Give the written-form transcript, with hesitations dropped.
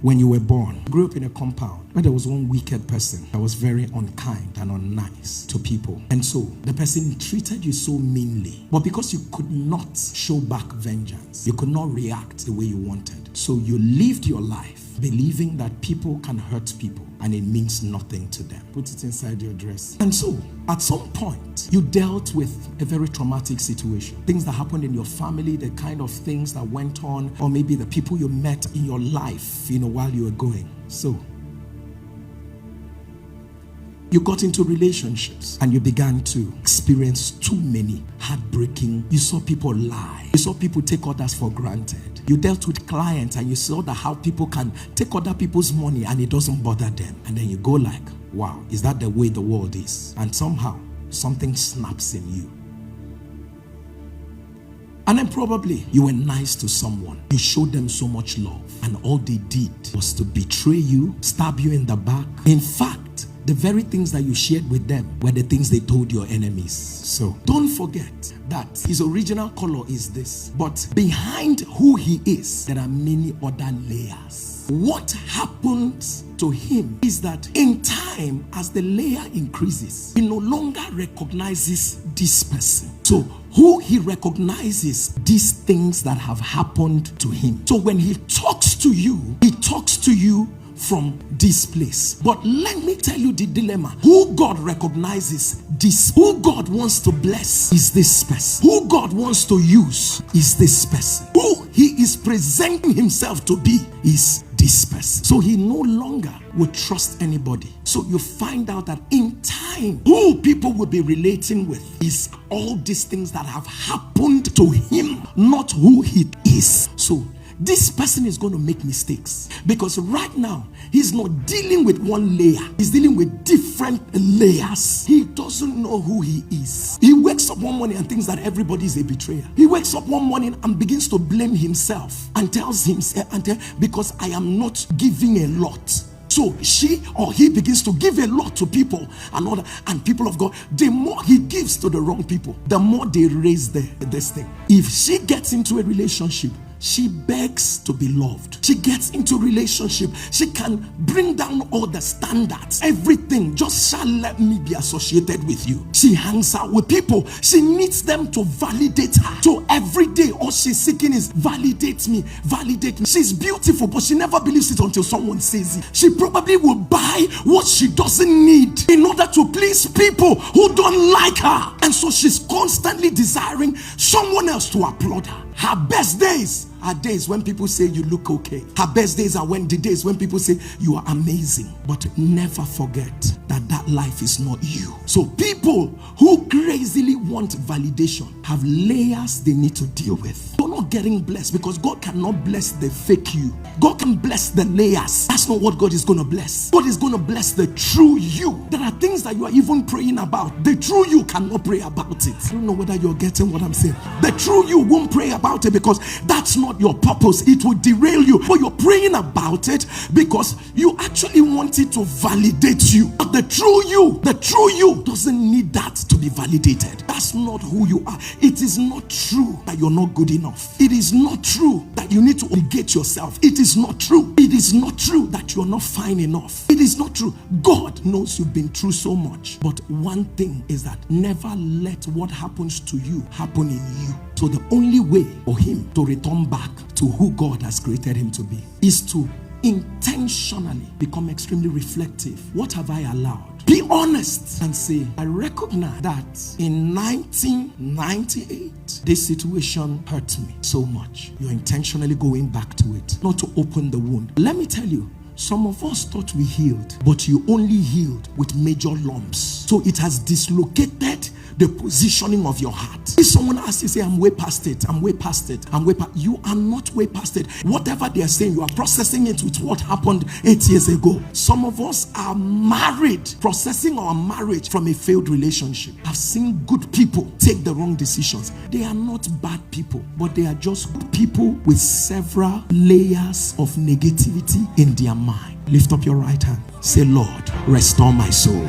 when you were born, you grew up in a compound where there was one wicked person that was very unkind and unnice to people. And so the person treated you so meanly. But because you could not show back vengeance, you could not react the way you wanted. So you lived your life believing that people can hurt people and it means nothing to them. Put it inside your dress. And so at some point, you dealt with a very traumatic situation. Things that happened in your family, the kind of things that went on, or maybe the people you met in your life, while you were going. So you got into relationships and you began to experience too many heartbreaking. You saw people lie. You saw people take others for granted. You dealt with clients and you saw that how people can take other people's money and it doesn't bother them. And then you go like, wow, is that the way the world is? And somehow something snaps in you. And then probably you were nice to someone. You showed them so much love. And all they did was to betray you, stab you in the back. In fact, the very things that you shared with them were the things they told your enemies. So don't forget that his original color is this. But behind who he is, there are many other layers. What happens to him is that in time, as the layer increases, he no longer recognizes this person. So who he recognizes these things that have happened to him. So when he talks to you, he talks to you from this place. But let me tell you the dilemma. Who God recognizes this, who God wants to bless is this person. Who God wants to use is this person. Who he is presenting himself to be is this person. So he no longer will trust anybody. So you find out that in time, who people will be relating with is all these things that have happened to him, not who he is. So this person is going to make mistakes because right now he's not dealing with one layer, he's dealing with different layers. He doesn't know who he is. He wakes up one morning and thinks that everybody is a betrayer. He wakes up one morning and begins to blame himself and tells himself, because I am not giving a lot. So she or he begins to give a lot to people and people of God. The more he gives to the wrong people, the more they raise this thing. If she gets into a relationship, she begs to be loved. She gets into relationship. She can bring down all the standards. Everything just shall let me be associated with you. She hangs out with people. She needs them to validate her. So every day all she's seeking is validate me, validate me. She's beautiful, but she never believes it until someone says it. She probably will buy what she doesn't need in order to please people who don't like her. And so she's constantly desiring someone else to applaud her. Her best days are days when people say you look okay. Her best days are the days when people say you are amazing. But never forget that life is not you. So people who crazily want validation have layers they need to deal with. You're not getting blessed because God cannot bless the fake you. God can bless the layers. That's not what God is going to bless. God is going to bless the true you. There are things that you are even praying about. The true you cannot pray about it. I don't know whether you're getting what I'm saying. The true you won't pray about it because that's not your purpose. It will derail you. But you're praying about it because you actually want it to validate you. But the true you doesn't need that to be validated. That's not who you are. It is not true that you're not good enough. It is not true that you need to obligate yourself. It is not true. It is not true that you're not fine enough. It is not true. God knows you've been through so much. But one thing is that never let what happens to you happen in you. So the only way for him to return back to who God has created him to be is to intentionally become extremely reflective. What have I allowed? Be honest and say, I recognize that in 1998, this situation hurt me so much. You're intentionally going back to it, not to open the wound. Let me tell you, some of us thought we healed, but you only healed with major lumps. So it has dislocated the positioning of your heart. If someone asks you, say, I'm way past it, I'm way past it, you are not way past it. Whatever they are saying, you are processing it with what happened 8 years ago. Some of us are married, processing our marriage from a failed relationship. I've seen good people take the wrong decisions. They are not bad people, but they are just good people with several layers of negativity in their mind. Lift up your right hand. Say, Lord, restore my soul.